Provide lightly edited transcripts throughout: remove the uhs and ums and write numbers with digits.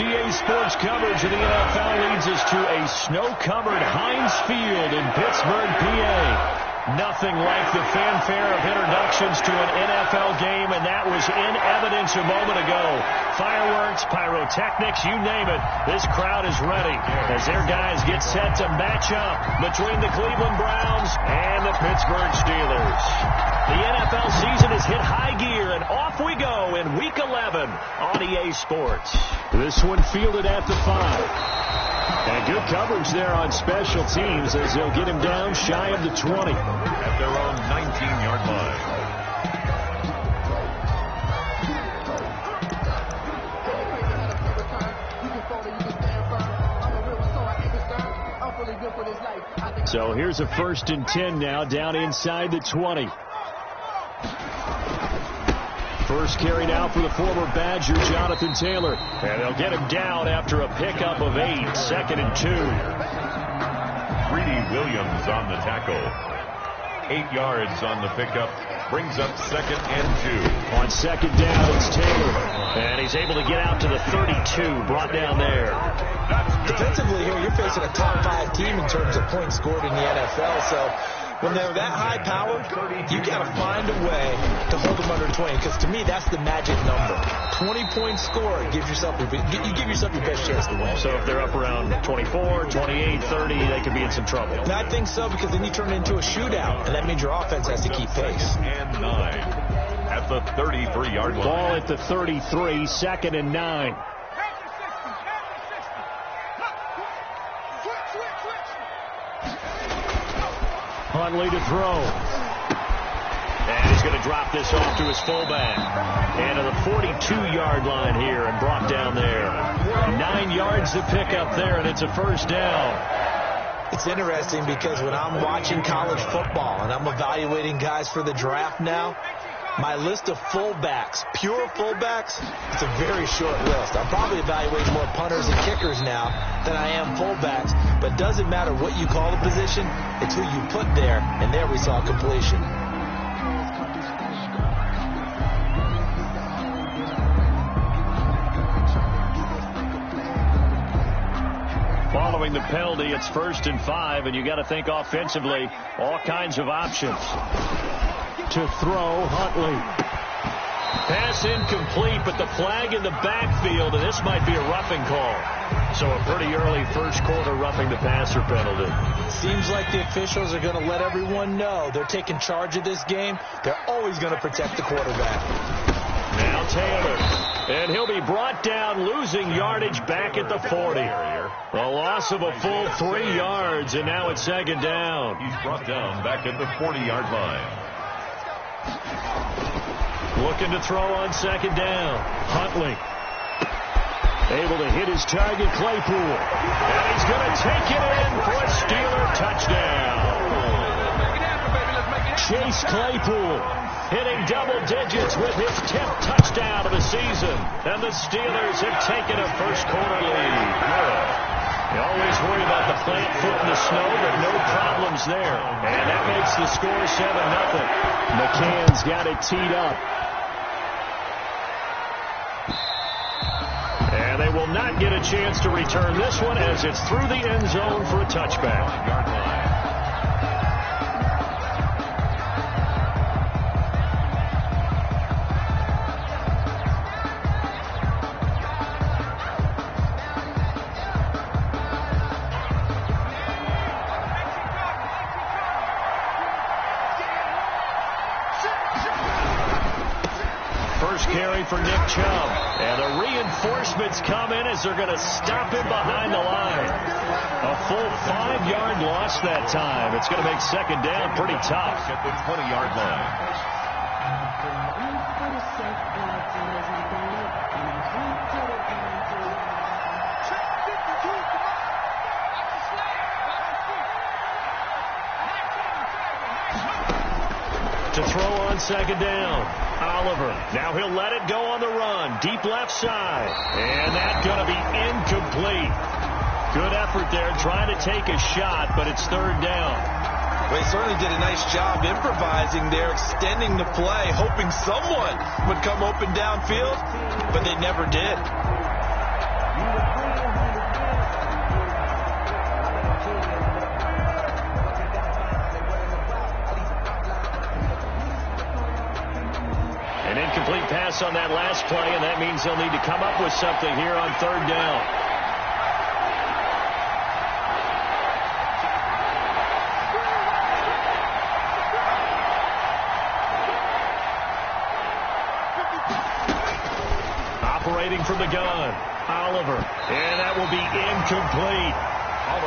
EA Sports coverage of the NFL leads us to a snow-covered Heinz Field in Pittsburgh, PA. Nothing like the fanfare of introductions to an NFL game, and that was in evidence a moment ago. Fireworks, pyrotechnics, you name it. This crowd is ready as their guys get set to match up between the Cleveland Browns and the Pittsburgh Steelers. The NFL season has hit high gear, and off we go in Week 11 on EA Sports. This one fielded at the 5. And good coverage there on special teams as they'll get him down shy of the 20. At their own 19-yard line. So here's a 1st and 10 now down inside the 20. First carry now for the former Badger, Jonathan Taylor. And they'll get him down after a pickup of 8, 2nd and 2. Greedy Williams on the tackle. 8 yards on the pickup. Brings up 2nd and 2. On 2nd down, it's Taylor. And he's able to get out to the 32, brought down there. Defensively here, you're facing a top 5 team in terms of points scored in the NFL. So when they're that high-powered, you got to find a way to hold them under 20. Because to me, that's the magic number. 20 points scored gives yourself you give yourself your best chance to win. So if they're up around 24, 28, 30, they could be in some trouble. And I think so, because then you turn it into a shootout, and that means your offense has to keep pace. And 9 at the 33-yard line. Ball at the 33, 2nd and 9. Huntley to throw. And he's going to drop this off to his fullback. And to the 42-yard line here and brought down there. 9 yards to pick up there, and it's a 1st down. It's interesting because when I'm watching college football and I'm evaluating guys for the draft now, my list of fullbacks, pure fullbacks, it's a very short list. I'm probably evaluating more punters and kickers now than I am fullbacks. But it doesn't matter what you call the position, it's who you put there, and there we saw completion. Following the penalty, it's 1st and 5, and you got to think offensively, all kinds of options. To throw, Huntley. Pass incomplete, but the flag in the backfield, and this might be a roughing call. So a pretty early first quarter roughing the passer penalty. Seems like the officials are going to let everyone know they're taking charge of this game. They're always going to protect the quarterback. Now Taylor. And he'll be brought down, losing yardage back at the 40. A loss of a full 3 yards, and now it's 2nd down. He's brought down back at the 40-yard line. Looking to throw on 2nd down. Huntley. Able to hit his target, Claypool. And he's going to take it in for a Steeler touchdown. Chase Claypool hitting double digits with his 10th touchdown of the season. And the Steelers have taken a first quarter lead. You always worry about the plant foot in the snow, but no problems there. And that makes the score 7-0. McCann's got it teed up. And they will not get a chance to return this one as it's through the end zone for a touchback. Yard line. First carry for Nick Chubb. And the reinforcements come in as they're going to stop him behind the line. A full 5-yard loss that time. It's going to make 2nd down pretty tough. At the 20-yard line. To throw on 2nd down. Oliver. Now he'll let it go on the run. Deep left side. And that's going to be incomplete. Good effort there trying to take a shot, but it's 3rd down. Well, he certainly did a nice job improvising there, extending the play, hoping someone would come open downfield, but they never did. Incomplete pass on that last play, and that means they'll need to come up with something here on third down. Operating from the gun, Oliver, and that will be incomplete.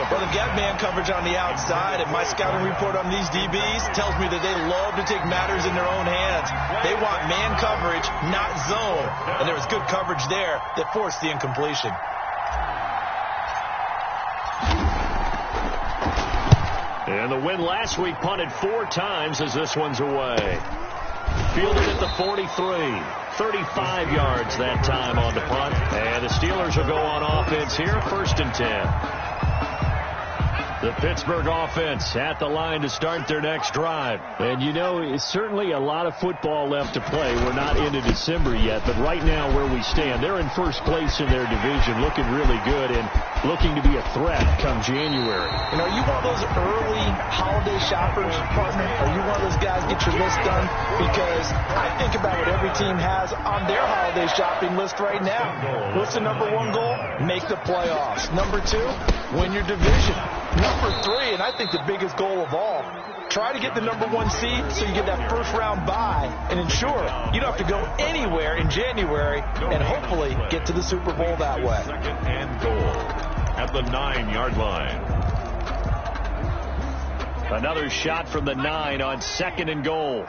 Well, they've got man coverage on the outside, and my scouting report on these DBs tells me that they love to take matters in their own hands. They want man coverage, not zone, and there was good coverage there that forced the incompletion. And the win last week punted 4 times as this one's away. Fielded at the 43. 35 yards that time on the punt. And the Steelers will go on offense here, 1st and 10. The Pittsburgh offense at the line to start their next drive. And, you know, it's certainly a lot of football left to play. We're not into December yet, but right now where we stand, they're in first place in their division, looking really good and looking to be a threat come January. You know, are you one of those early holiday shoppers, partner? Are you one of those guys get your list done? Because I think about what every team has on their holiday shopping list right now. What's the number 1 goal? Make the playoffs. Number 2, win your division. Number 3, and I think the biggest goal of all, try to get the number 1 seed so you get that first round bye and ensure you don't have to go anywhere in January and hopefully get to the Super Bowl that way. 2nd and goal at the 9-yard line. Another shot from the 9 on 2nd and goal.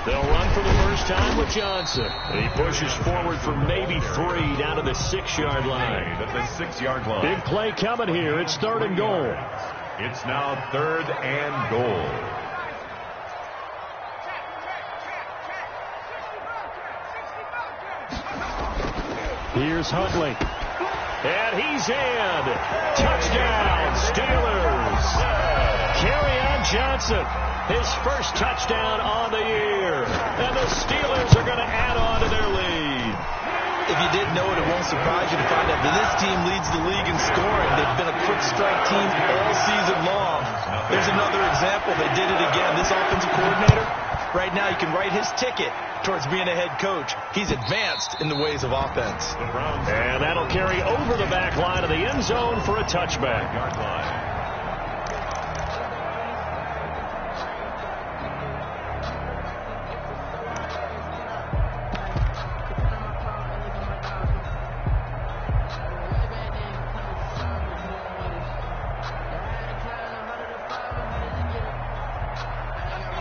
They'll run for the first time with Johnson. He pushes forward for maybe 3 down to the 6-yard line. At the 6-yard line. Big play coming here. It's 3rd and goal. It's now 3rd and goal. Here's Huntley. And he's in. Touchdown, Steelers. Kerryon Johnson. His first touchdown on the year. And the Steelers are going to add on to their lead. If you didn't know it, it won't surprise you to find out that this team leads the league in scoring. They've been a quick strike team all season long. There's another example. They did it again. This offensive coordinator, right now you can write his ticket towards being a head coach. He's advanced in the ways of offense. And that'll carry over the back line of the end zone for a touchback.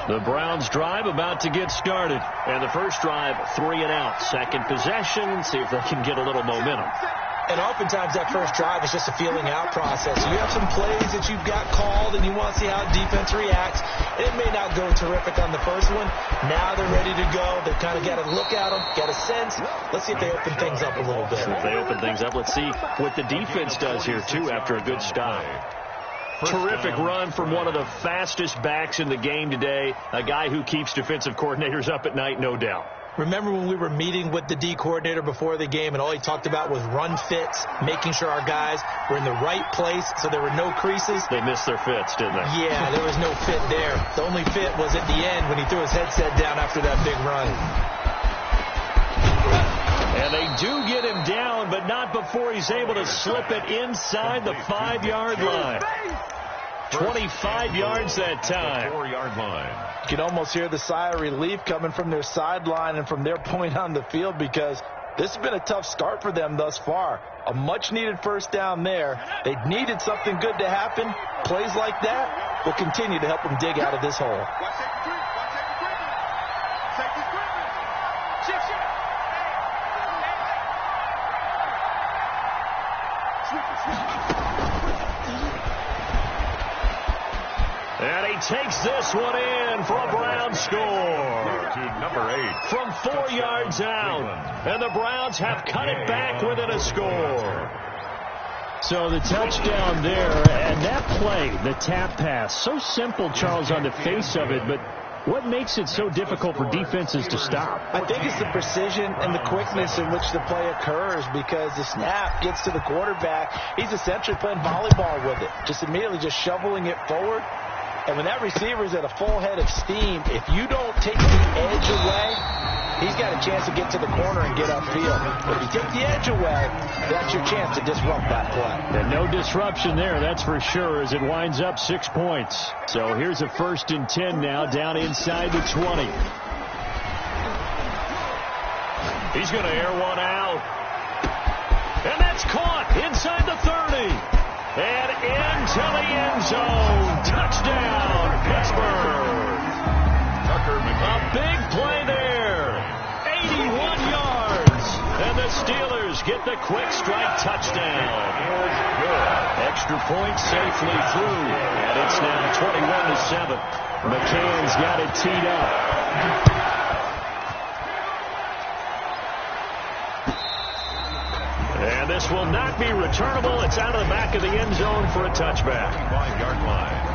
The Browns drive about to get started. And the first drive, 3 and out. Second possession, see if they can get a little momentum. And oftentimes that first drive is just a feeling out process. You have some plays that you've got called and you want to see how defense reacts. It may not go terrific on the first one. Now they're ready to go. They've kind of got to look at them, get a sense. Let's see if they open things up a little bit. If they open things up, let's see what the defense does here, too, after a good stop. Terrific run from one of the fastest backs in the game today, a guy who keeps defensive coordinators up at night, no doubt. Remember when we were meeting with the D coordinator before the game and all he talked about was run fits, making sure our guys were in the right place so there were no creases? They missed their fits, didn't they? Yeah, there was no fit there. The only fit was at the end when he threw his headset down after that big run. And they do get him down, but not before he's able to slip it inside the 5-yard line. 25 yards that time. 4-yard line. You can almost hear the sigh of relief coming from their sideline and from their point on the field because this has been a tough start for them thus far. A much-needed first down there. They needed something good to happen. Plays like that will continue to help them dig out of this hole. And he takes this one in for a Brown score. To number 8. From 4 yards out. And the Browns have cut it back within a score. So the touchdown there, and that play, the tap pass, so simple, Charles, on the face of it, but What makes it so difficult for defenses to stop? I think it's the precision and the quickness in which the play occurs, because the snap gets to the quarterback. He's essentially playing volleyball with it, just immediately just shoveling it forward. And when that receiver is at a full head of steam, if you don't take the edge away, he's got a chance to get to the corner and get upfield. But if you take the edge away, that's your chance to disrupt that play. And no disruption there, that's for sure, as it winds up 6 points. So here's a 1st and 10 now, down inside the 20. He's going to air one out. And that's caught inside the 30. And into the end zone. Touchdown, Pittsburgh. A big play there. 81 yards. And the Steelers get the quick strike touchdown. Extra point safely through. And it's now 21-7. McCann's got it teed up. And this will not be returnable. It's out of the back of the end zone for a touchback. 5-yard line.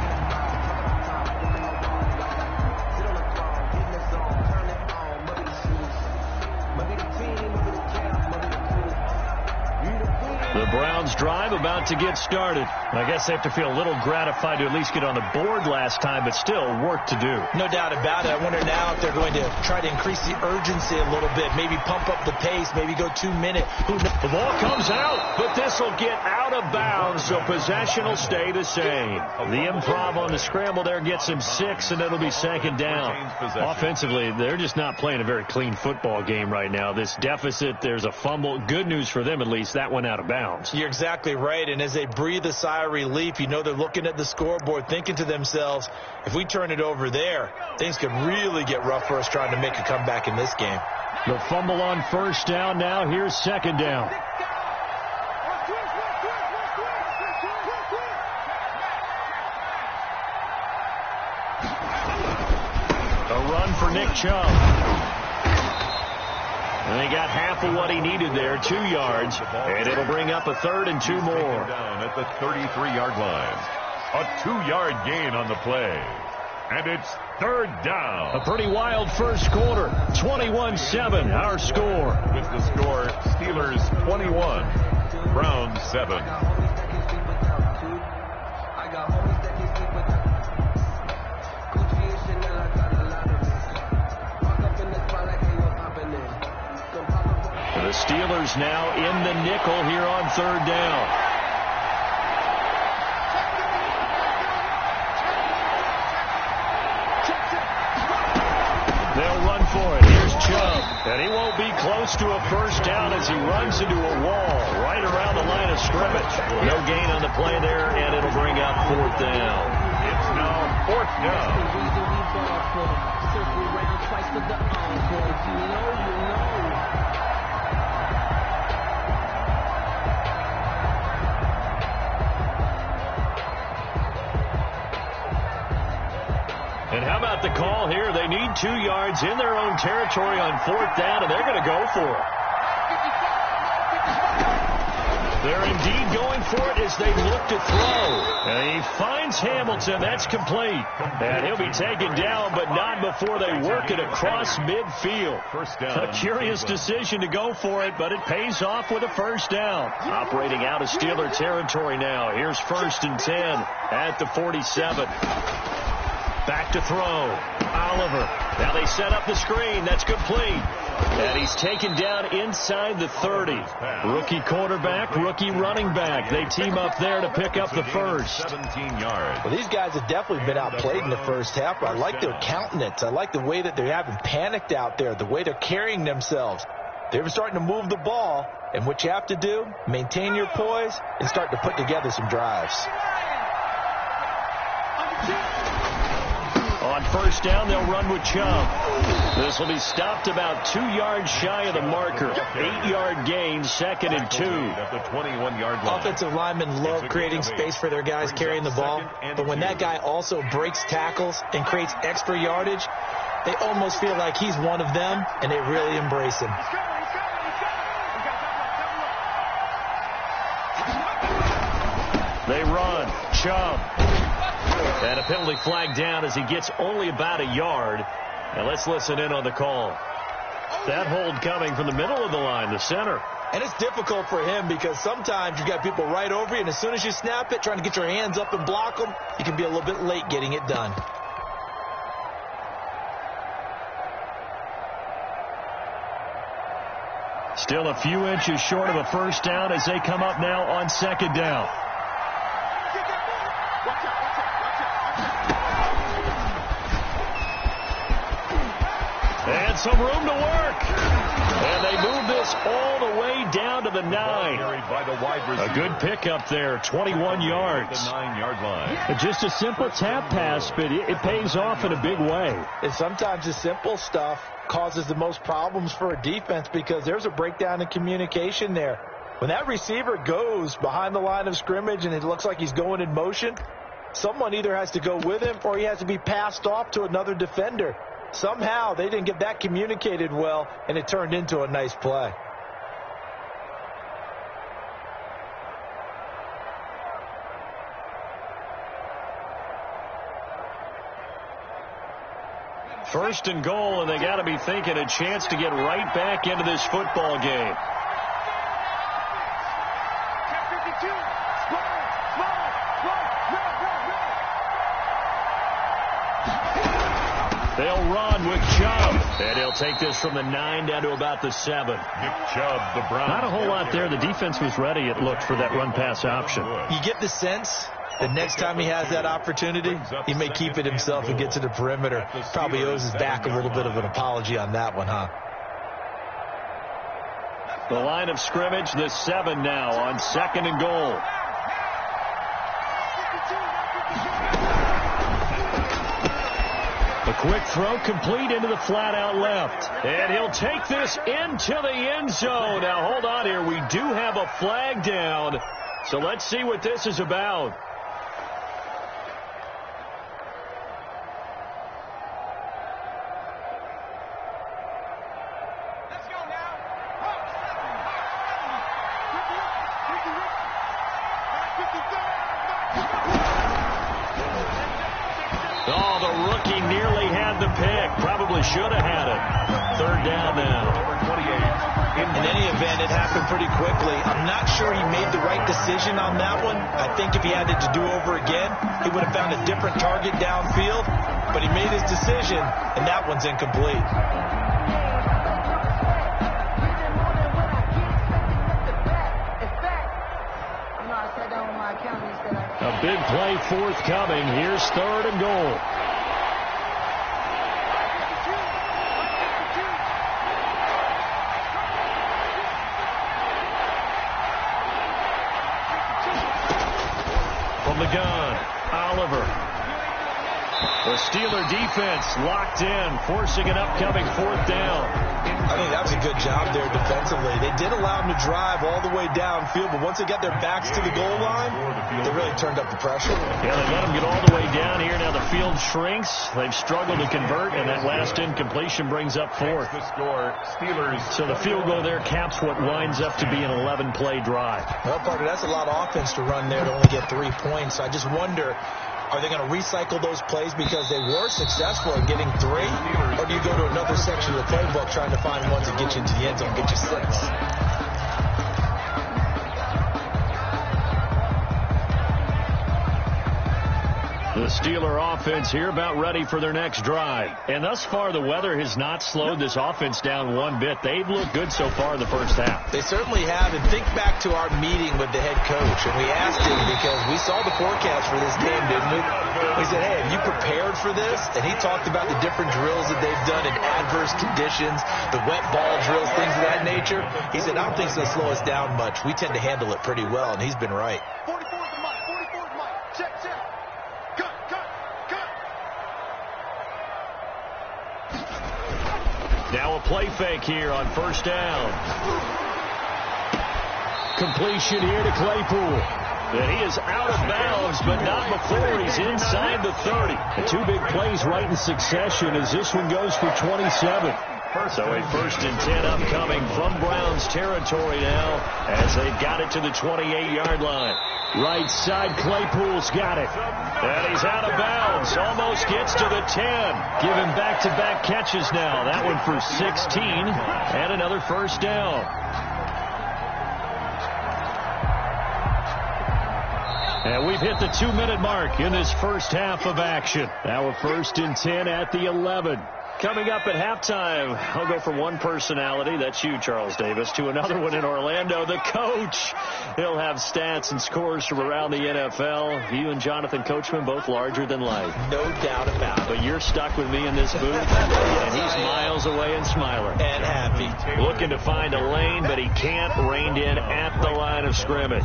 The Browns drive about to get started. I guess they have to feel a little gratified to at least get on the board last time, but still work to do. No doubt about it. I wonder now if they're going to try to increase the urgency a little bit, maybe pump up the pace, maybe go 2 minute. The ball comes out, but this will get out of bounds, so possession will stay the same. The improv on the scramble there gets him 6, and it'll be 2nd down. Offensively, they're just not playing a very clean football game right now. This deficit, there's a fumble. Good news for them, at least. That went out of bounds. You're exactly right, and as they breathe a sigh of relief, you know they're looking at the scoreboard, thinking to themselves, if we turn it over there, things could really get rough for us trying to make a comeback in this game. The fumble on 1st down now. Here's 2nd down. A run for Nick Chubb. And they got half of what he needed there, 2 yards, and it'll bring up a 3rd and 2 more. Down at the 33-yard line. A 2-yard gain on the play. And it's 3rd down. A pretty wild first quarter. 21-7, our score. With the score, Steelers 21, Browns 7. The Steelers now in the nickel here on 3rd down. They'll run for it. Here's Chubb. And he won't be close to a 1st down as he runs into a wall right around the line of scrimmage. No gain on the play there, and it'll bring up 4th down. It's now 4th down. And how about the call here? They need 2 yards in their own territory on 4th down, and they're going to go for it. They're indeed going for it as they look to throw. And he finds Hamilton. That's complete. And he'll be taken down, but not before they work it across midfield. 1st down. A curious decision to go for it, but it pays off with a 1st down. Operating out of Steeler territory now. Here's 1st and 10 at the 47. Back to throw. Oliver. Now they set up the screen. That's complete. And he's taken down inside the 30. Rookie quarterback, rookie running back. They team up there to pick up the 1st. 17 yards. Well, these guys have definitely been outplayed in the 1st half, but I like their countenance. I like the way that they haven't panicked out there, the way they're carrying themselves. They're starting to move the ball, and what you have to do, maintain your poise and start to put together some drives. On 1st down, they'll run with Chubb. This will be stopped about 2 yards shy of the marker. 8-yard gain, 2nd and 2. At the 21-yard line. Offensive linemen love creating space for their guys carrying the ball, but when that guy also breaks tackles and creates extra yardage, they almost feel like he's one of them, and they really embrace him. They run. Chubb. And a penalty flag down as he gets only about a yard. And let's listen in on the call. That hold coming from the middle of the line, the center. And it's difficult for him because sometimes you've got people right over you, and as soon as you snap it, trying to get your hands up and block them, you can be a little bit late getting it done. Still a few inches short of a first down as they come up now on second down. And some room to work. And they move this all the way down to the 9. A good pickup there, 21 yards. The 9-yard line. Just a simple tap pass, but it pays off in a big way. And sometimes the simple stuff causes the most problems for a defense because there's a breakdown in communication there. When that receiver goes behind the line of scrimmage and it looks like he's going in motion, someone either has to go with him or he has to be passed off to another defender. Somehow they didn't get that communicated well, and it turned into a nice play. First and goal, and they got to be thinking a chance to get right back into this football game. They'll run with Chubb, and he'll take this from the 9 down to about the 7. Nick Chubb, the Browns. Not a whole lot there. The defense was ready, it looked, for that run-pass option. You get the sense that next time he has that opportunity, he may keep it himself and get to the perimeter. Probably owes his back a little bit of an apology on that one, huh? The line of scrimmage, the 7 now on second and goal. A quick throw complete into the flat out left. And he'll take this into the end zone. Now, hold on here. We do have a flag down. So let's see what this is about. Oh, the rookie nearly had the pick. Probably should have had it. Third down now. In any event, it happened pretty quickly. I'm not sure he made the right decision on that one. I think if he had it to do over again, he would have found a different target downfield. But he made his decision, and that one's incomplete. A big play forthcoming. Here's third and goal. From the gun, Oliver. The Steeler defense locked in, forcing an upcoming fourth down. I think that was a good job there defensively. They did allow them to drive all the way downfield, but once they got their backs to the goal line, they really turned up the pressure. Yeah, they let them get all the way down here. Now the field shrinks. They've struggled to convert, and that last incompletion brings up fourth. The score, Steelers. So the field goal there caps what winds up to be an 11-play drive. Well, Parker, that's a lot of offense to run there to only get 3 points. I just wonder, are they going to recycle those plays because they were successful in getting 3? Or do you go to another section of the playbook trying to find ones that get you into the end zone and get you 6? The Steeler offense here about ready for their next drive. And thus far, the weather has not slowed this offense down one bit. They've looked good so far in the first half. They certainly have. And think back to our meeting with the head coach. And we asked him because we saw the forecast for this game, didn't we? We said, hey, have you prepared for this? And he talked about the different drills that they've done in adverse conditions, the wet ball drills, things of that nature. He said, I don't think it's going to slow us down much. We tend to handle it pretty well, and he's been right. 44 is the mic. 44 is the mic. Check, check. Cut. Now a play fake here on first down. Completion here to Claypool. And he is out of bounds, but not before he's inside the 30. The 2 big plays right in succession as this one goes for 27. So a 1st and 10 upcoming from Browns territory now as they got it to the 28-yard line. Right side, Claypool's got it. And he's out of bounds. Almost gets to the 10. Giving back-to-back catches now. That one for 16 and another first down. And we've hit the 2-minute mark in this first half of action. Now a 1st and 10 at the 11. Coming up at halftime, I'll go from one personality, that's you, Charles Davis, to another one in Orlando, the coach. He'll have stats and scores from around the NFL. You and Jonathan Coachman, both larger than life. No doubt about it. But you're stuck with me in this booth, and he's miles away and smiling. And happy. Looking to find a lane, but he can't, reined in at the line of scrimmage.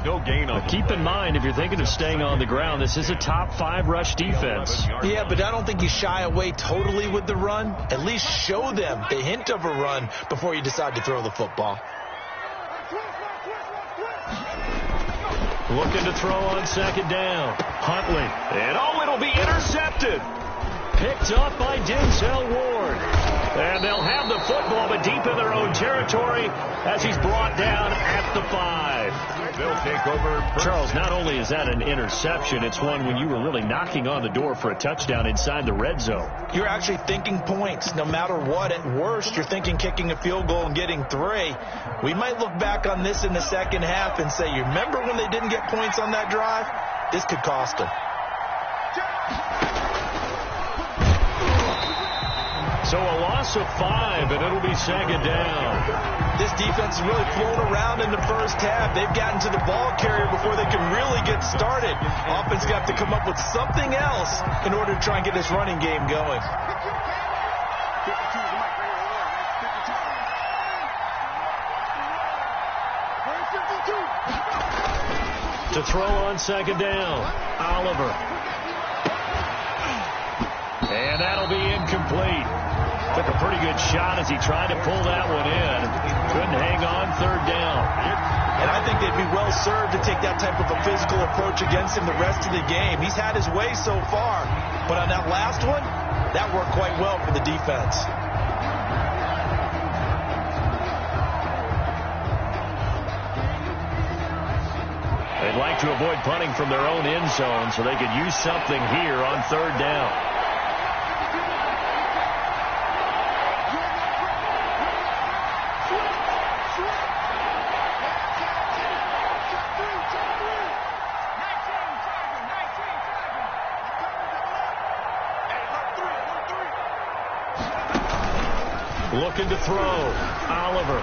No gain on. Keep in mind, if you're thinking of staying on the ground, this is a top 5 rush defense. Yeah, but I don't think you shy away totally with the run. At least show them the hint of a run before you decide to throw the football. Looking to throw on 2nd down. Huntley. And it'll be intercepted. Picked up by Denzel Ward. And they'll have the football, but deep in their own territory as he's brought down at the 5. They'll take over. Charles, not only is that an interception, it's one when you were really knocking on the door for a touchdown inside the red zone. You're actually thinking points. No matter what, at worst, you're thinking kicking a field goal and getting 3. We might look back on this in the second half and say, you remember when they didn't get points on that drive? This could cost them. So a loss of 5, and it'll be 2nd down. This defense has really flown around in the first half. They've gotten to the ball carrier before they can really get started. Offense got to come up with something else in order to try and get this running game going. To throw on 2nd down, Oliver. And that'll be incomplete. Took a pretty good shot as he tried to pull that one in. Couldn't hang on 3rd down. And I think they'd be well served to take that type of a physical approach against him the rest of the game. He's had his way so far. But on that last one, that worked quite well for the defense. They'd like to avoid punting from their own end zone so they could use something here on 3rd down. Looking to throw. Oliver.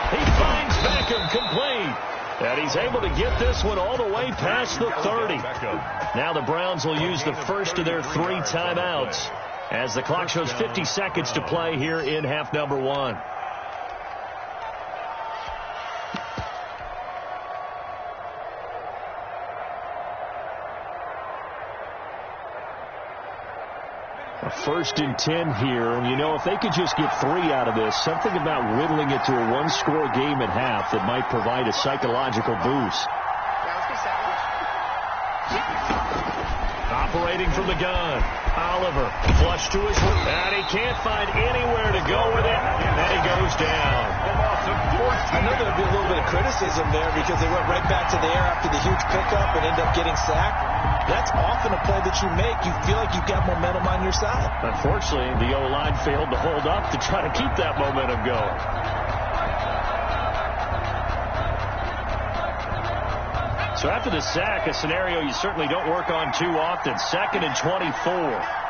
He finds Beckham complete. And he's able to get this one all the way past the 30. Now the Browns will use the first of their 3 timeouts as the clock shows 50 seconds to play here in half number 1. A 1st and 10 here, and you know, if they could just get 3 out of this, something about whittling it to a 1-score game at half that might provide a psychological boost. Operating from the gun, Oliver, flush to his right, and he can't find anywhere to go with it, and he goes down. I know there'll be a little bit of criticism there because they went right back to the air after the huge pickup and ended up getting sacked. That's often a play that you make. You feel like you've got momentum on your side. Unfortunately, the O-line failed to hold up to try to keep that momentum going. So after the sack, a scenario you certainly don't work on too often. 2nd and 24.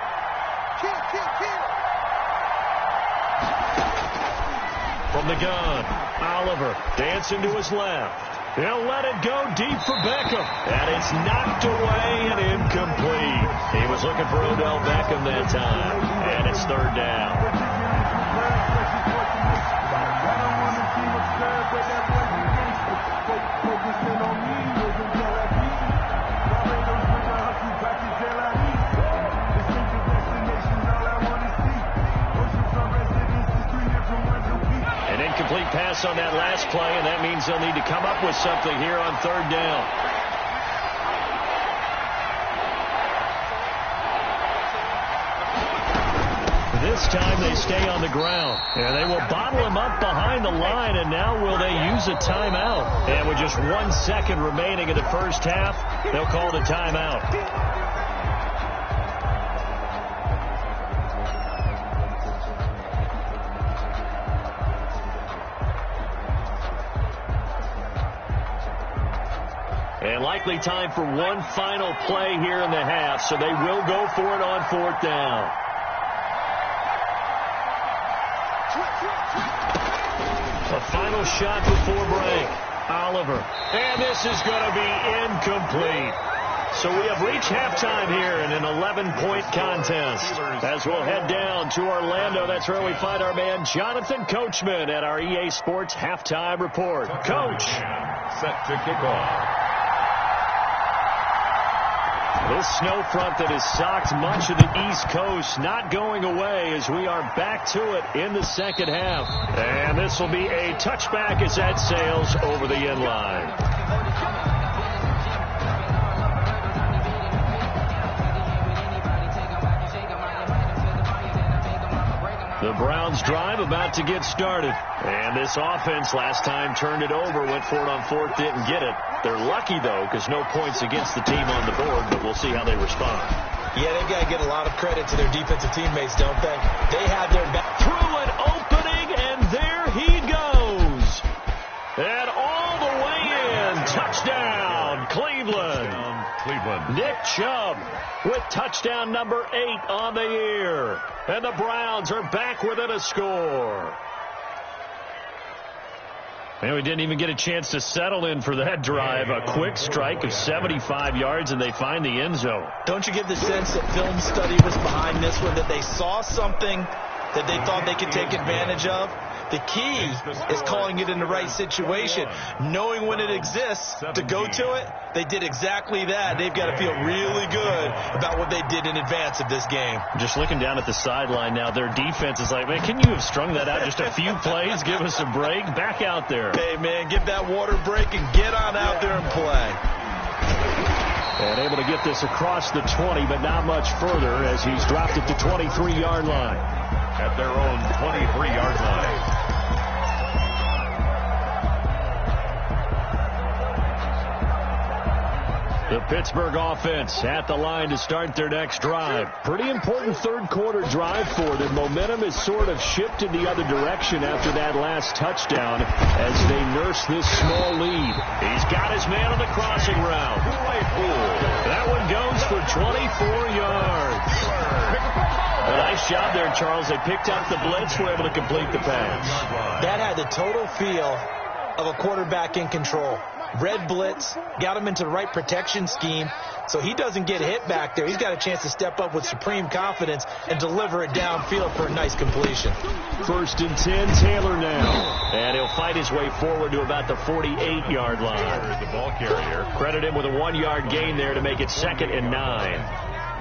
From the gun, Oliver dancing to his left. He'll let it go deep for Beckham. And it's knocked away and incomplete. He was looking for Odell Beckham that time. And it's 3rd down. Incomplete pass on that last play, and that means they'll need to come up with something here on 3rd down. This This time they stay on the ground. And they will bottle him up behind the line, and now will they use a timeout? And with just 1 second remaining in the first half, they'll call the timeout. And likely time for one final play here in the half, so they will go for it on 4th down. A final shot before break. Oliver. And this is going to be incomplete. So we have reached halftime here in an 11-point contest. As we'll head down to Orlando, that's where we find our man Jonathan Coachman at our EA Sports Halftime Report. Coach. Set to kick off. This snow front that has socked much of the East Coast not going away as we are back to it in the second half. And this will be a touchback as that sails over the end line. The Browns drive about to get started. And this offense last time turned it over, went for it on 4th, didn't get it. They're lucky, though, because no points against the team on the board, but we'll see how they respond. Yeah, they've got to get a lot of credit to their defensive teammates, don't they? They have their back. Through an opening, and there he goes. And all the way in. Touchdown, Cleveland. Nick Chubb with touchdown number 8 on the year. And the Browns are back within a score. And we didn't even get a chance to settle in for that drive. A quick strike of 75 yards, and they find the end zone. Don't you get the sense that film study was behind this one, that they saw something that they thought they could take advantage of? The key is calling it in the right situation, knowing when it exists to go to it. They did exactly that. They've got to feel really good about what they did in advance of this game. Just looking down at the sideline now, their defense is like, man, can you have strung that out just a few plays? Give us a break. Back out there. Hey, man, give that water break and get on out there and play. And able to get this across the 20, but not much further as he's dropped it to 23-yard line. At their own 23-yard line. The Pittsburgh offense at the line to start their next drive. Pretty important third quarter drive for them. Momentum has sort of shifted the other direction after that last touchdown as they nurse this small lead. He's got his man on the crossing route. That one goes for 24 yards. A nice job there, Charles. They picked up the blitz, were able to complete the pass. That had the total feel of a quarterback in control. Red blitz, got him into the right protection scheme, so he doesn't get hit back there. He's got a chance to step up with supreme confidence and deliver it downfield for a nice completion. 1st and 10, Taylor now. And he'll fight his way forward to about the 48-yard line. The ball carrier. Credit him with a 1-yard gain there to make it 2nd and 9.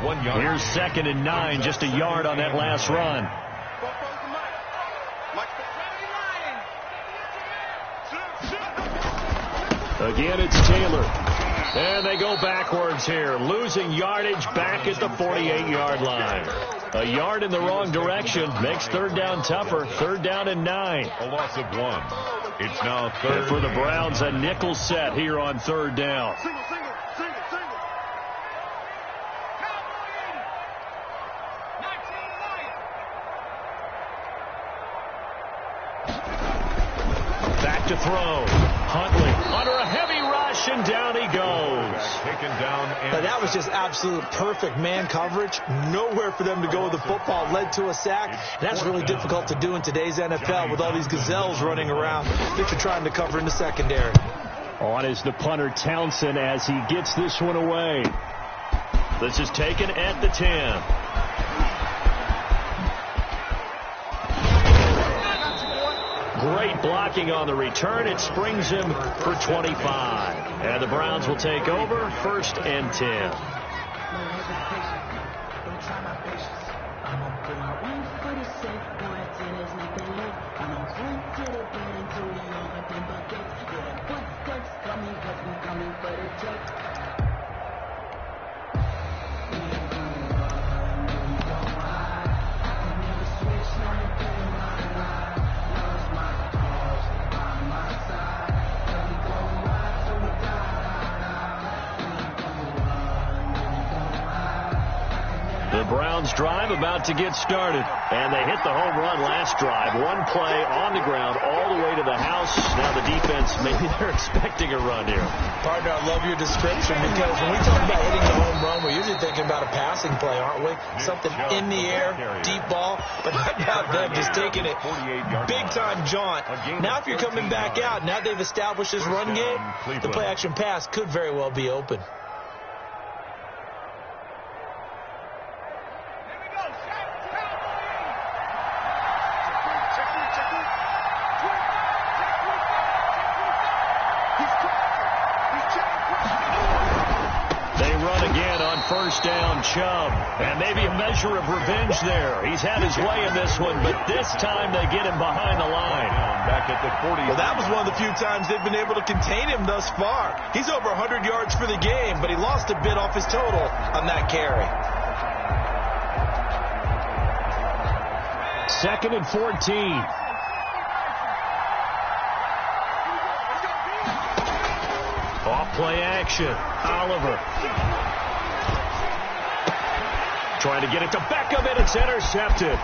1 yard. Here's 2nd and 9, just a yard on that last run. Again, it's Taylor. And they go backwards here, losing yardage back at the 48-yard line. A yard in the wrong direction makes 3rd down tougher. 3rd down and 9. A loss of 1. It's now 3rd. And for the Browns, a nickel set here on 3rd down. Back to throw. Huntley under a heavy rush, and down he goes. Taken down. But that was just absolute perfect man coverage. Nowhere for them to go with the football. Led to a sack. That's really difficult to do in today's NFL with all these gazelles running around that you're trying to cover in the secondary. On is the punter, Townsend, as he gets this one away. This is taken at the 10. Great blocking on the return. It springs him for 25. And the Browns will take over 1st and 10. The Browns drive about to get started. And they hit the home run last drive. One play on the ground all the way to the house. Now the defense, maybe they're expecting a run here. Partner, I love your description because when we talk about hitting the home run, we're usually thinking about a passing play, aren't we? Something in the air, deep ball. But how about them just taking it big-time jaunt. Now if you're coming back out, now they've established this run game, the play-action pass could very well be open. First down, Chubb. And maybe a measure of revenge there. He's had his way in this one, but this time they get him behind the line. Back at the 40. Well, that was one of the few times they've been able to contain him thus far. He's over 100 yards for the game, but he lost a bit off his total on that carry. 2nd and 14. Off play action. Oliver. Trying to get it to Beckham, and it's intercepted.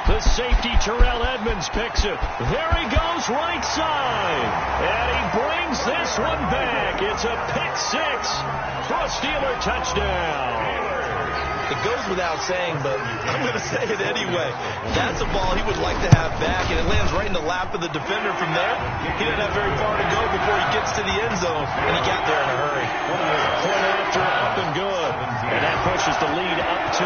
The safety, Terrell Edmonds, picks it. There he goes, right side. And he brings this one back. It's a pick six for a Steeler touchdown. It goes without saying, but I'm going to say it anyway. That's a ball he would like to have back, and it lands right in the lap of the defender from there. He didn't have very far to go before he gets to the end zone, and he got there in a hurry. Point after, up and good. And that pushes the lead up to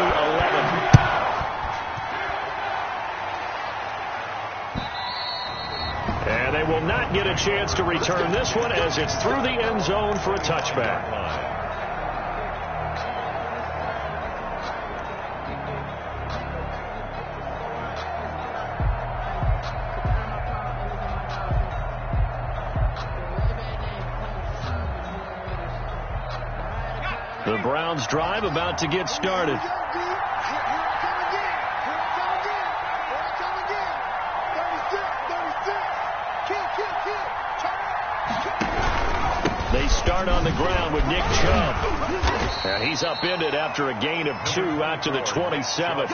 11. And they will not get a chance to return this one as it's through the end zone for a touchback. The Browns drive about to get started. They start on the ground with Nick Chubb. And he's upended after a gain of 2 out to the 27.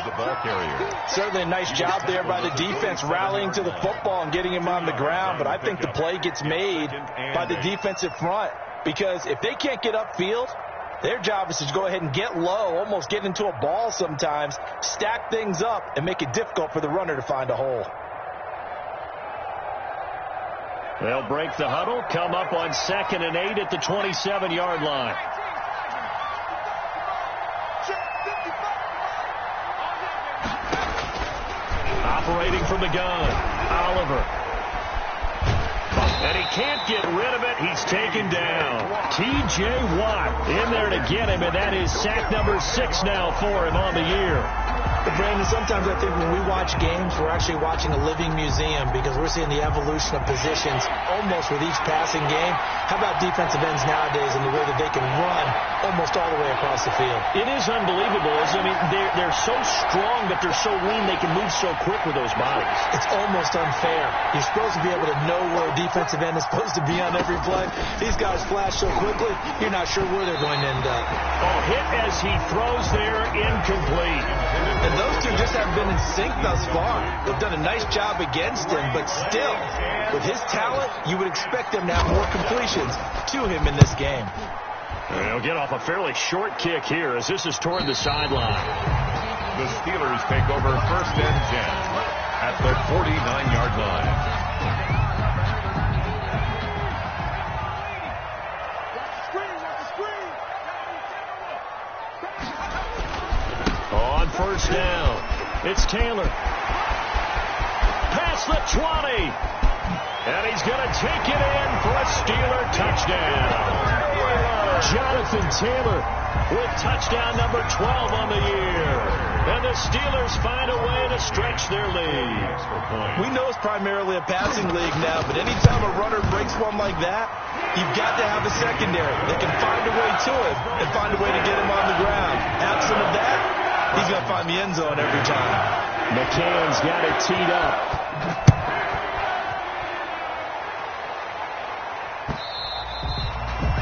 Certainly a nice job there by the defense rallying to the football and getting him on the ground. But I think the play gets made by the defensive front. Because if they can't get upfield, their job is to go ahead and get low, almost get into a ball sometimes, stack things up, and make it difficult for the runner to find a hole. They'll break the huddle, come up on 2nd and 8 at the 27-yard line. Operating from the gun, Oliver. And he can't get rid of it. He's taken down. T.J. Watt in there to get him, and that is sack number 6 now for him on the year. But Brandon, sometimes I think when we watch games, we're actually watching a living museum because we're seeing the evolution of positions almost with each passing game. How about defensive ends nowadays and the way that they can run almost all the way across the field? It is unbelievable. I mean, they're so strong, but they're so lean they can move so quick with those bodies. It's almost unfair. You're supposed to be able to know where a defensive end is supposed to be on every play. These guys flash so quickly, you're not sure where they're going to end up. Oh, hit as he throws there, incomplete. And those two just haven't been in sync thus far. They've done a nice job against him, but still, with his talent, you would expect them to have more completions to him in this game. They'll get off a fairly short kick here as this is toward the sideline. The Steelers take over 1st and 10 at the 49-yard line. On 1st down, it's Taylor. Past the 20. And he's going to take it in for a Steeler touchdown. Jonathan Taylor with touchdown number 12 on the year. And the Steelers find a way to stretch their lead. We know it's primarily a passing league now, but anytime a runner breaks one like that, you've got to have a secondary that can find a way to him and find a way to get him on the ground. Absent of that, he's going to find the end zone every time. McCann's got it teed up.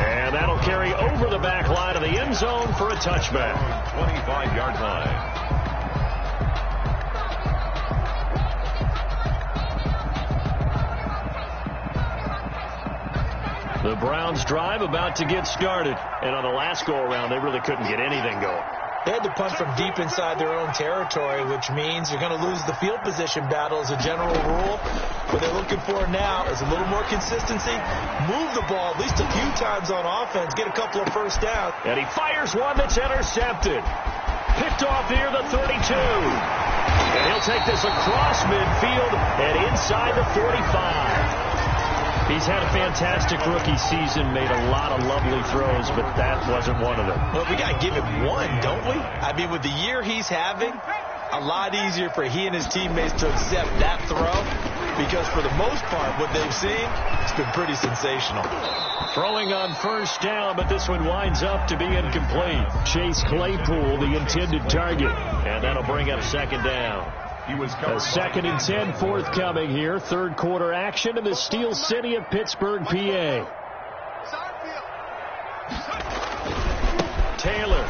And that'll carry over the back line of the end end zone for a touchback. 25-yard line. The Browns drive about to get started. And on the last go-around, they really couldn't get anything going. They had to punt from deep inside their own territory, which means you're going to lose the field position battle as a general rule. What they're looking for now is a little more consistency. Move the ball at least a few times on offense. Get a couple of first downs. And he fires one that's intercepted. Picked off near the 32. And he'll take this across midfield and inside the 45. He's had a fantastic rookie season, made a lot of lovely throws, but that wasn't one of them. Well, we got to give him one, don't we? I mean, with the year he's having, a lot easier for he and his teammates to accept that throw because for the most part, what they've seen, it's been pretty sensational. Throwing on first down, but this one winds up to be incomplete. Chase Claypool, the intended target, and that'll bring up second down. A 2nd and 10 forthcoming here. Third quarter action in the Steel City of Pittsburgh, PA. Taylor.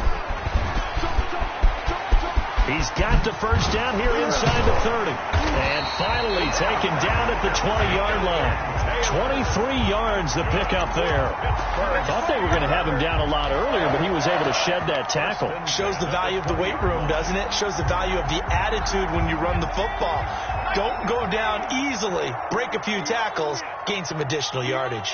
He's got the first down here inside the 30. And finally taken down at the 20-yard line. 23 yards the pickup there. Thought they were going to have him down a lot earlier, but he was able to shed that tackle. Shows the value of the weight room, doesn't it? Shows the value of the attitude when you run the football. Don't go down easily. Break a few tackles. Gain some additional yardage.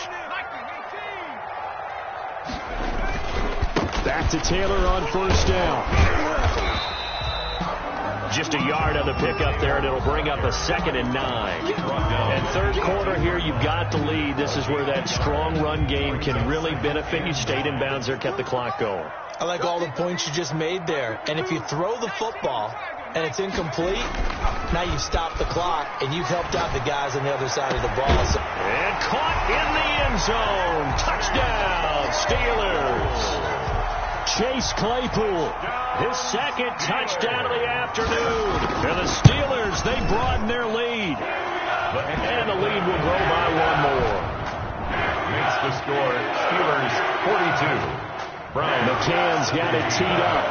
Back to Taylor on first down. Just a yard on the pickup there, and it'll bring up a 2nd and 9. And third quarter here, you've got the lead. This is where that strong run game can really benefit you. Stayed in bounds there, kept the clock going. I like all the points you just made there. And if you throw the football and it's incomplete, now you've stopped the clock, and you've helped out the guys on the other side of the ball. And caught in the end zone. Touchdown, Steelers. Chase Claypool, his 2nd touchdown of the afternoon. And the Steelers, they broaden their lead. And the lead will grow by one more. Makes the score Steelers 42. Brown. McCann's got it teed up.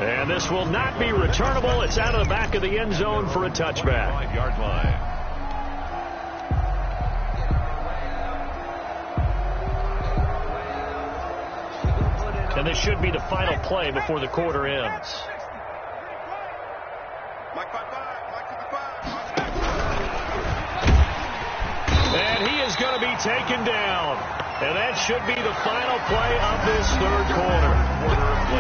And this will not be returnable. It's out of the back of the end zone for a touchback. 5-yard line. And this should be the final play before the quarter ends. And he is going to be taken down. And that should be the final play of this third quarter.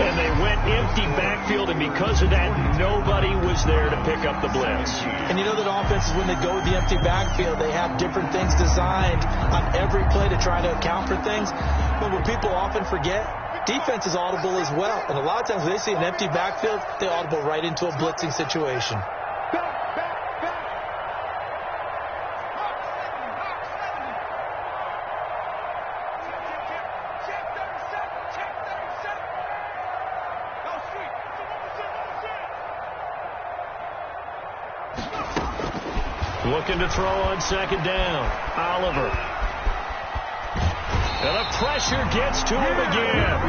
And they went empty backfield, and because of that, nobody was there to pick up the blitz. And you know that offenses, when they go with the empty backfield, they have different things designed on every play to try to account for things. But what people often forget, defense is audible as well. And a lot of times when they see an empty backfield, they audible right into a blitzing situation. Looking to throw on second down. Oliver. And the pressure gets to him again.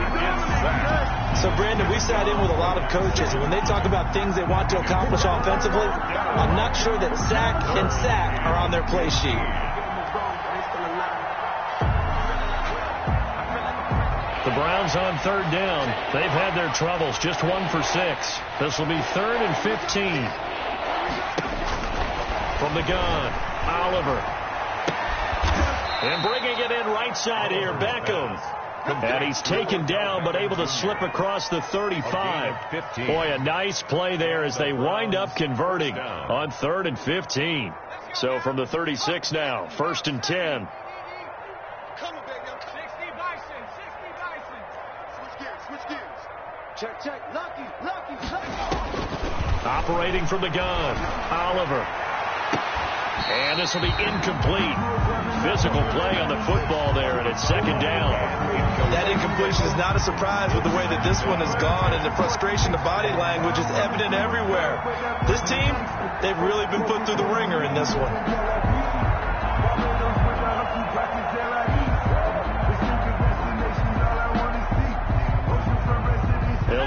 So, Brandon, we sat in with a lot of coaches, and when they talk about things they want to accomplish offensively, I'm not sure that sack and sack are on their play sheet. The Browns on third down. They've had their troubles. Just 1 for 6. This will be 3rd and 15. From the gun, Oliver. And bringing it in right side here, Beckham. And he's taken down, but able to slip across the 35. Boy, a nice play there as they wind up converting on 3rd and 15. So from the 36 now, 1st and 10. Check. Lucky. Operating from the gun, Oliver. And this will be incomplete. Physical play on the football there, and it's 2nd down. That incompletion is not a surprise with the way that this one has gone, and the frustration, the body language is evident everywhere. This team, they've really been put through the ringer in this one.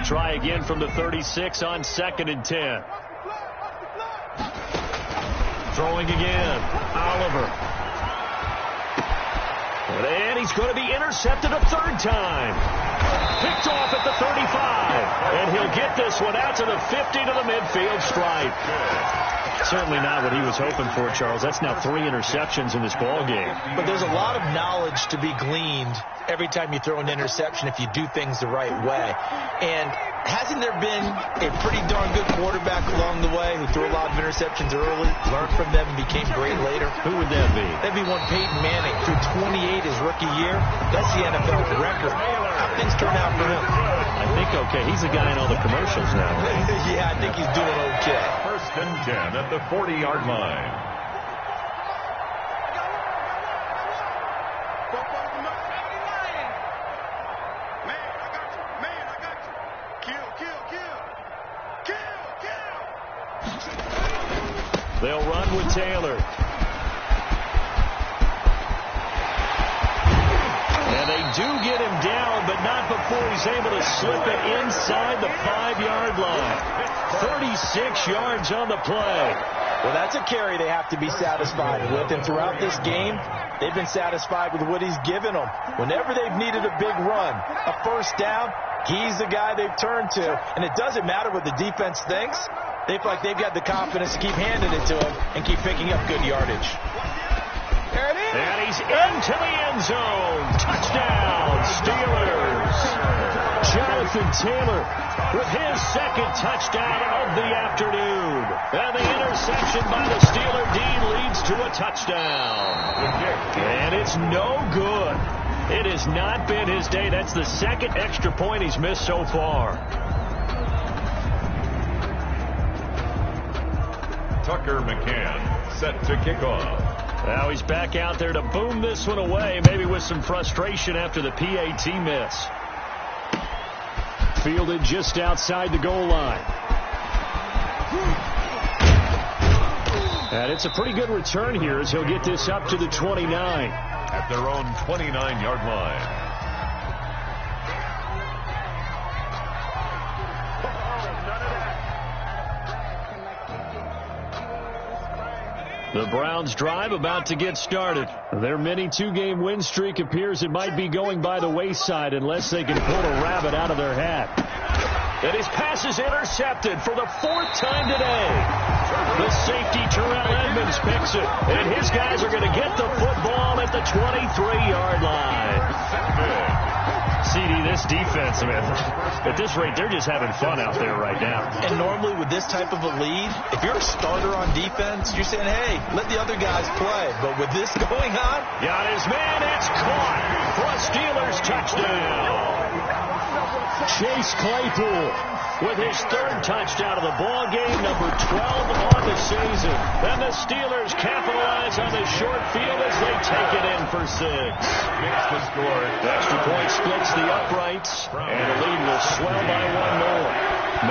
try again from the 36 on 2nd and 10. Throwing again. Oliver. And he's going to be intercepted a 3rd time. Picked off at the 35. And he'll get this one out to the 50 to the midfield stripe. Certainly not what he was hoping for, Charles. That's now 3 interceptions in this ball game. But there's a lot of knowledge to be gleaned every time you throw an interception if you do things the right way. And hasn't there been a pretty darn good quarterback along the way who threw a lot of interceptions early, learned from them, and became great later? Who would that be? That'd be one Peyton Manning, threw 28 his rookie year. That's the NFL record. How things turn out for him? I think okay. He's the guy in all the commercials now. Yeah, I think he's doing okay. 1st and 10 at the 40-yard line. They'll run with Taylor. And they do get him down, but not before he's able to slip it inside the 5-yard line. 36 yards on the play. Well, that's a carry they have to be satisfied with. And throughout this game, they've been satisfied with what he's given them. Whenever they've needed a big run, a 1st down, he's the guy they've turned to. And it doesn't matter what the defense thinks. They feel like they've got the confidence to keep handing it to him and keep picking up good yardage. There it is. And he's into the end zone. Touchdown, Steelers. Jonathan Taylor with his 2nd touchdown of the afternoon. And the interception by the Steeler D leads to a touchdown. And it's no good. It has not been his day. That's the 2nd extra point he's missed so far. Tucker McCann set to kick off. Now he's back out there to boom this one away, maybe with some frustration after the PAT miss. Fielded just outside the goal line. And it's a pretty good return here as he'll get this up to the 29. At their own 29-yard line. The Browns' drive about to get started. Their mini 2-game win streak appears it might be going by the wayside unless they can pull a rabbit out of their hat. And his pass is intercepted for the 4th time today. The safety Terrell Edmonds picks it, and his guys are going to get the football at the 23-yard line. CD, this defense, man, at this rate, they're just having fun out there right now. And normally with this type of a lead, if you're a starter on defense, you're saying, hey, let the other guys play. But with this going on, got his man, it's caught for a Steelers touchdown. Chase Claypool with his 3rd touchdown of the ball game, number 12 on the season. And the Steelers capitalize on the short field as they take it in for 6. Makes the score. The extra point splits the uprights, and the lead will swell by 1 more.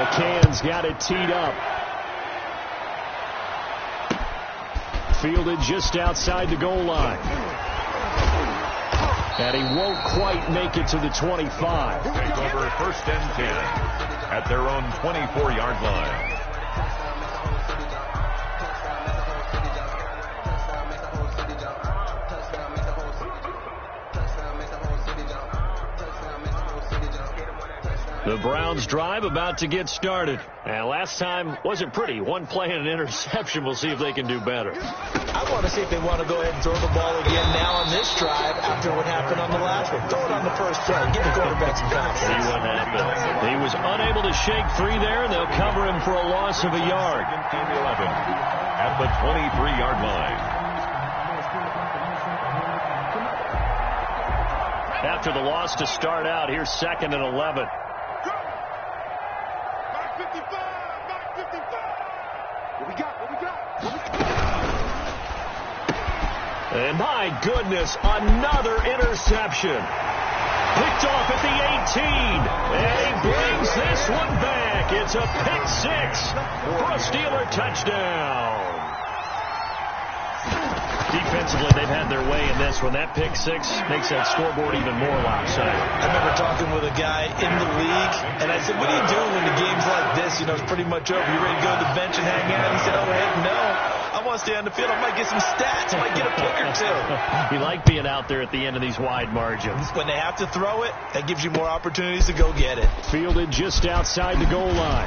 McCann's got it teed up. Fielded just outside the goal line. And he won't quite make it to the 25. Take over 1st and 10 at their own 24-yard line. The Browns' drive about to get started. And last time wasn't pretty. 1 play and an interception. We'll see if they can do better. I want to see if they want to go ahead and throw the ball again now on this drive after what happened on the last one. Throw it on the 1st play. Give the quarterback some confidence. See what happened. He was unable to shake free there, and they'll cover him for a loss of a yard. 17-11 at the 23-yard line. After the loss to start out, here's 2nd and 11. And my goodness, another interception. Picked off at the 18. And he brings this one back. It's a pick 6 for a Steeler touchdown. Defense offensively, they've had their way in this one. That pick six makes that scoreboard even more lopsided. I remember talking with a guy in the league, and I said, what are you doing when the game's like this? You know, it's pretty much over. You ready to go to the bench and hang out? He said, oh, heck no. I want to stay on the field. I might get some stats. I might get a pick or two. You like being out there at the end of these wide margins. When they have to throw it, that gives you more opportunities to go get it. Fielded just outside the goal line.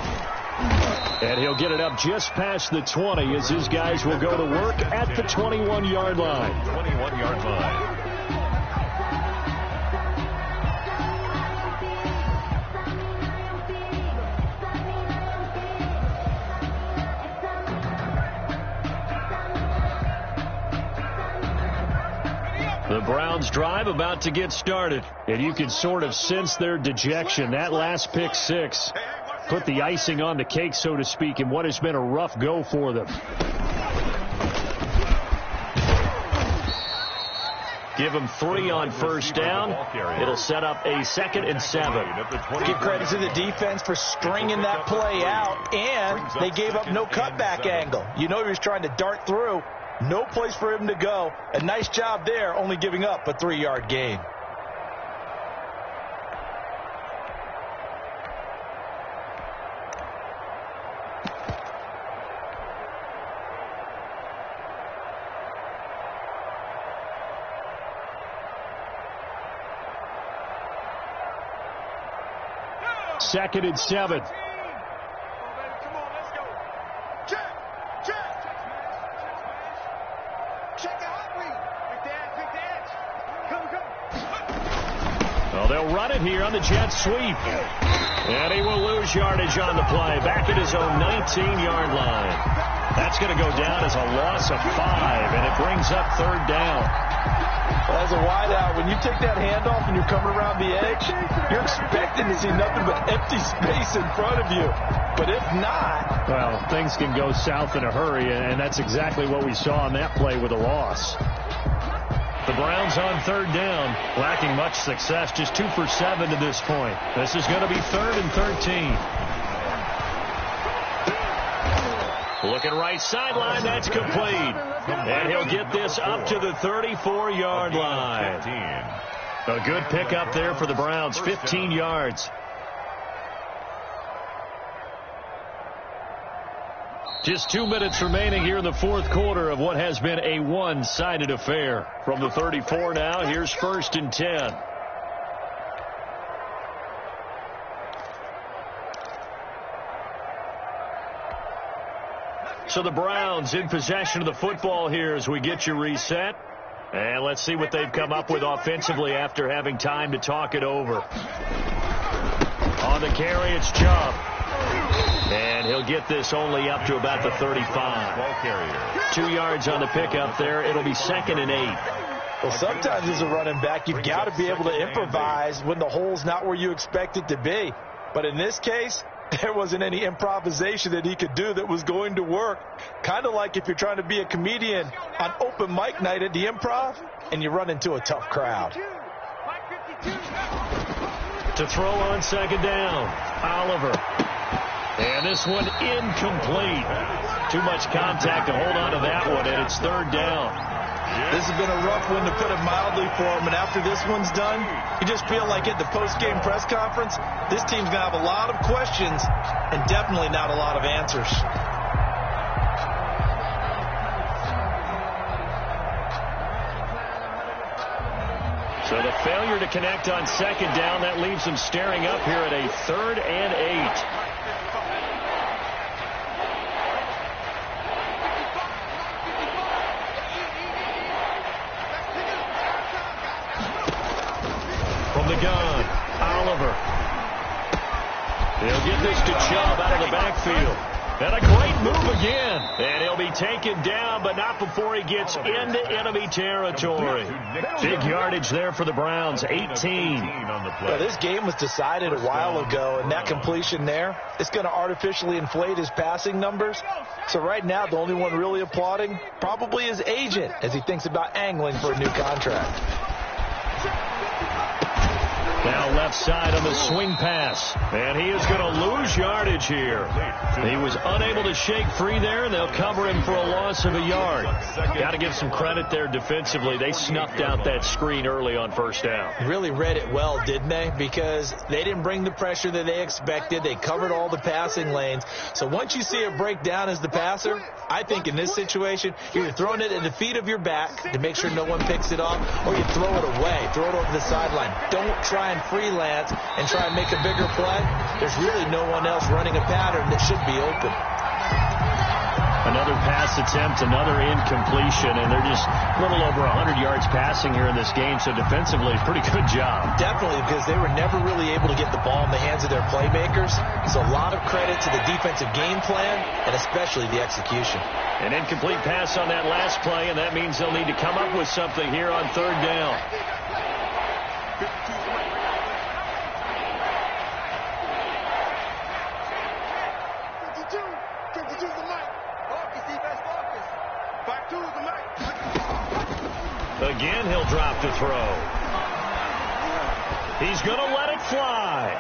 And he'll get it up just past the 20 as his guys will go to work at the 21-yard line. 21-yard line. The Browns drive about to get started, and you can sort of sense their dejection. That last pick six put the icing on the cake, so to speak, in what has been a rough go for them. Give them 3 on first down. It'll set up a 2nd and 7. Give credit to the defense for stringing that play out, and they gave up no cutback angle. You know he was trying to dart through. No place for him to go. A nice job there, only giving up a 3-yard gain. Second and 7. Well, they'll run it here on the jet sweep. And he will lose yardage on the play. Back at his own 19-yard line. That's going to go down as a loss of 5, and it brings up 3rd down. Well, as a wideout, when you take that handoff and you're coming around the edge, you're expecting to see nothing but empty space in front of you. But if not... Well, things can go south in a hurry, and that's exactly what we saw on that play with a loss. The Browns on 3rd down, lacking much success, just 2 for 7 to this point. This is going to be 3rd and 13. Looking right sideline, that's complete. And he'll get this up to the 34-yard line. A good pickup there for the Browns, 15 yards. Just 2 minutes remaining here in the 4th quarter of what has been a one-sided affair. From the 34 now, here's 1st and 10. So the Browns in possession of the football here as we get you reset. And let's see what they've come up with offensively after having time to talk it over. On the carry, it's Chubb. And he'll get this only up to about the 35. 2 yards on the pickup there. It'll be 2nd and 8. Well, sometimes as a running back, you've got to be able to improvise when the hole's not where you expect it to be. But in this case, there wasn't any improvisation that he could do that was going to work. Kind of like if you're trying to be a comedian on open mic night at the Improv and you run into a tough crowd. To throw on 2nd down, Oliver. And this one incomplete. Too much contact to hold on to that one, and it's 3rd down. This has been a rough one, to put it mildly, for him. And after this one's done, you just feel like at the post-game press conference, this team's going to have a lot of questions and definitely not a lot of answers. So the failure to connect on 2nd down, that leaves them staring up here at a 3rd and 8. The gun, Oliver. He'll get this to Chubb out of the backfield. And a great move again. And he'll be taken down, but not before he gets into enemy territory. Big yardage there for the Browns, 18. Well, this game was decided a while ago, and that completion there, it's going to artificially inflate his passing numbers. So right now, the only one really applauding probably his agent as he thinks about angling for a new contract. Now left side on the swing pass. And he is going to lose yardage here. He was unable to shake free there, and they'll cover him for a loss of a yard. Got to give some credit there defensively. They snuffed out that screen early on first down. Really read it well, didn't they? Because they didn't bring the pressure that they expected. They covered all the passing lanes. So once you see a breakdown as the passer, I think in this situation, you're throwing it at the feet of your back to make sure no one picks it off, or you throw it away, throw it over the sideline. Don't try and freelance and try and make a bigger play. There's really no one else running a pattern that should be open. Another pass attempt, another incompletion, and they're just a little over 100 yards passing here in this game, so defensively, pretty good job. Definitely, because they were never really able to get the ball in the hands of their playmakers. So a lot of credit to the defensive game plan, and especially the execution. An incomplete pass on that last play, and that means they'll need to come up with something here on third down. Again, he'll drop the throw. He's going to let it fly.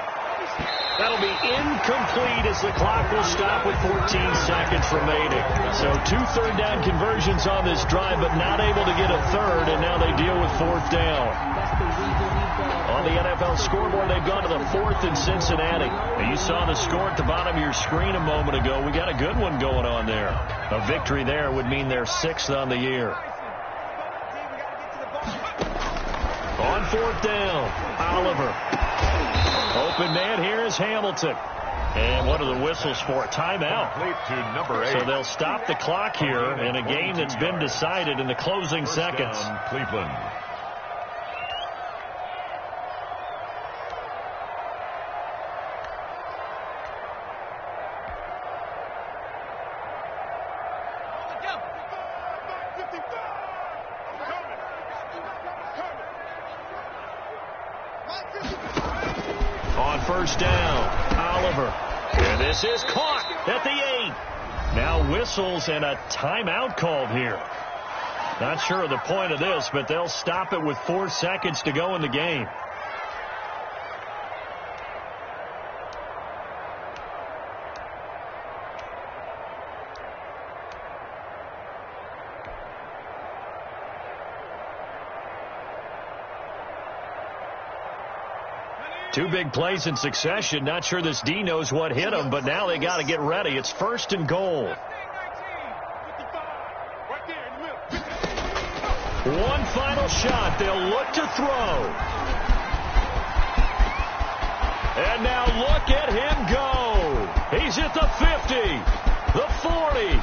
That'll be incomplete as the clock will stop with 14 seconds remaining. So 2 third-down conversions on this drive, but not able to get a third, and now they deal with fourth down. On the NFL scoreboard, they've gone to the 4th in Cincinnati. Now, you saw the score at the bottom of your screen a moment ago. We got a good one going on there. A victory there would mean they're 6th on the year. On fourth down, Oliver. Open man here is Hamilton. And what are the whistles for? Timeout. To number 8. So they'll stop the clock here in a game that's been decided in the closing seconds. Cleveland. On first down, Oliver. And this is caught at the 8. Now whistles and a timeout called here. Not sure of the point of this, but they'll stop it with 4 seconds to go in the game. Two big plays in succession. Not sure this D knows what hit him, but now they got to get ready. It's 1st and goal. One final shot. They'll look to throw. And now look at him go. He's at the 50, the 40,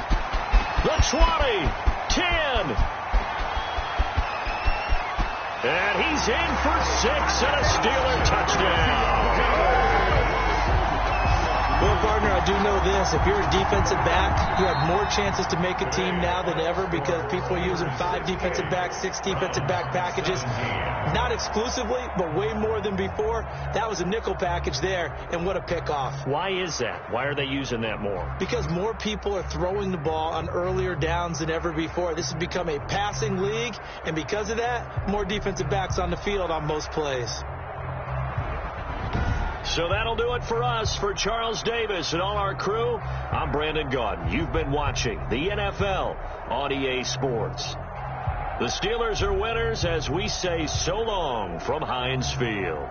the 20, 10. And he's in for 6 and a Steeler touchdown. Well, partner, I do know this. If you're a defensive back, you have more chances to make a team now than ever because people are using 5 defensive backs, 6 defensive back packages. Not exclusively, but way more than before. That was a nickel package there, and what a pickoff. Why is that? Why are they using that more? Because more people are throwing the ball on earlier downs than ever before. This has become a passing league, and because of that, more defensive backs on the field on most plays. So that'll do it for us. For Charles Davis and all our crew, I'm Brandon Gaudin. You've been watching the NFL on EA Sports. The Steelers are winners as we say so long from Heinz Field.